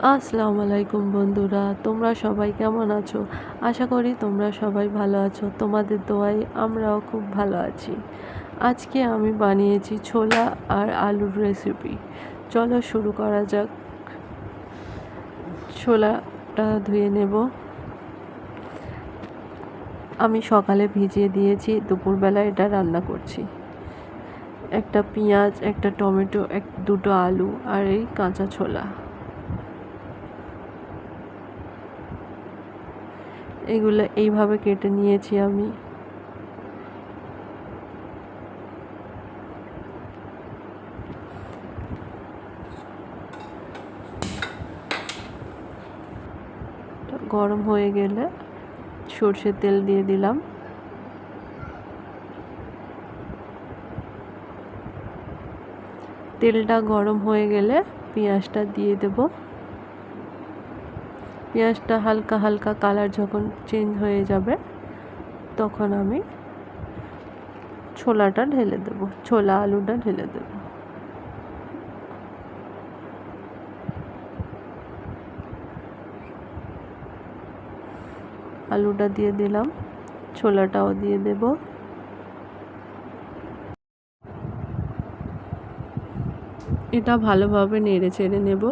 আসসালামু আলাইকুম বন্ধুরা, তোমরা সবাই কেমন আছো? আশা করি তোমরা সবাই ভালো আছো। তোমাদের দোয়ায় আমরাও খুব ভালো আছি। আজকে আমি বানিয়েছি ছোলা আর আলুর রেসিপি। চলো শুরু করা যাক। ছোলাটা ধুয়ে নেব। আমি সকালে ভিজিয়ে দিয়েছি, দুপুরবেলা এটা রান্না করছি। একটা পেঁয়াজ, একটা টমেটো, দুটো আলু আর এই কাঁচা ছোলা, এগুলো এইভাবে কেটে নিয়েছি আমি। গরম হয়ে গেলে সর্ষের তেল দিয়ে দিলাম। তেলটা গরম হয়ে গেলে পেঁয়াজটা দিয়ে দেব। পেঁয়াজটা হালকা হালকা কালার যখন চেঞ্জ হয়ে যাবে তখন আমি ছোলাটা ঢেলে দেব, ছোলা আলুটা ঢেলে দেব। আলুটা দিয়ে দিলাম, ছোলাটাও দিয়ে দেব। এটা ভালোভাবে নেড়ে চেড়ে নেব।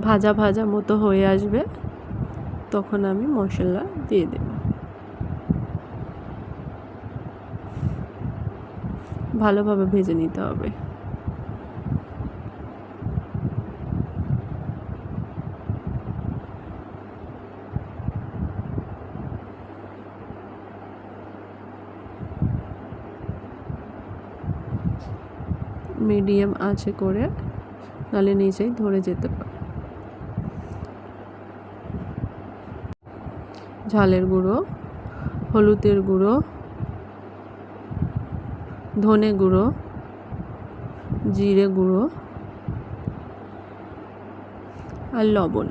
ভাজা ভাজা মতো হয়ে আসবে তখন আমি মশলা দিয়ে দেব। ভালোভাবে ভেজে নিতে হবে। মিডিয়াম আঁচে করে, নাহলে নিচেই ধরে যেতে পারে। ঝালের গুঁড়ো, হলুদের গুঁড়ো, ধনে গুঁড়ো, জিরে গুঁড়ো আর লবণ।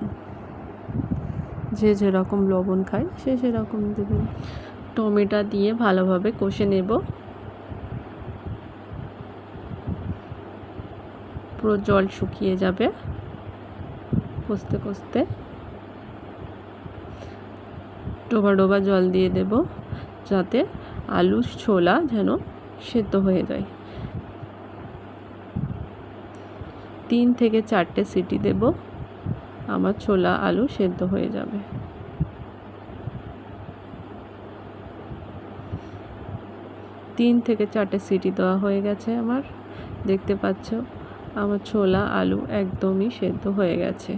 যে যেরকম লবণ খায় সে সেরকম দেবেন। টমেটো দিয়ে ভালোভাবে কষে নেব। পুরো জল শুকিয়ে যাবে কষতে কষতে। ডোবা ডোবা জল দিয়ে দেব যাতে আলু ছোলা যেন সেদ্ধ হয়ে যায়। 3 থেকে 4টে সিটি দেব, আমার ছোলা আলু সেদ্ধ হয়ে যাবে। তিন থেকে 4টে সিটি দেওয়া হয়ে গেছে আমার। দেখতে পাচ্ছ আমার ছোলা আলু একদমই সেদ্ধ হয়ে গেছে।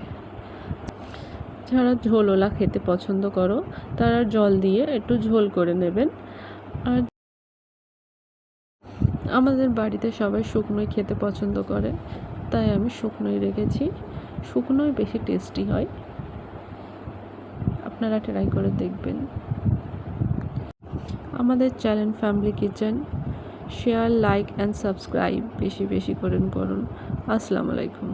যারা ঝোলওয়ালা খেতে পছন্দ করো তারা জল দিয়ে একটু ঝোল করে নেবেন। আর আমাদের বাড়িতে সবাই শুকনোই খেতে পছন্দ করে, তাই আমি শুকনোই রেখেছি। শুকনোই বেশি টেস্টি হয়, আপনারা ট্রাই করে দেখবেন। আমাদের channel family kitchen share, like and subscribe বেশি বেশি করুন। আসসালামু আলাইকুম।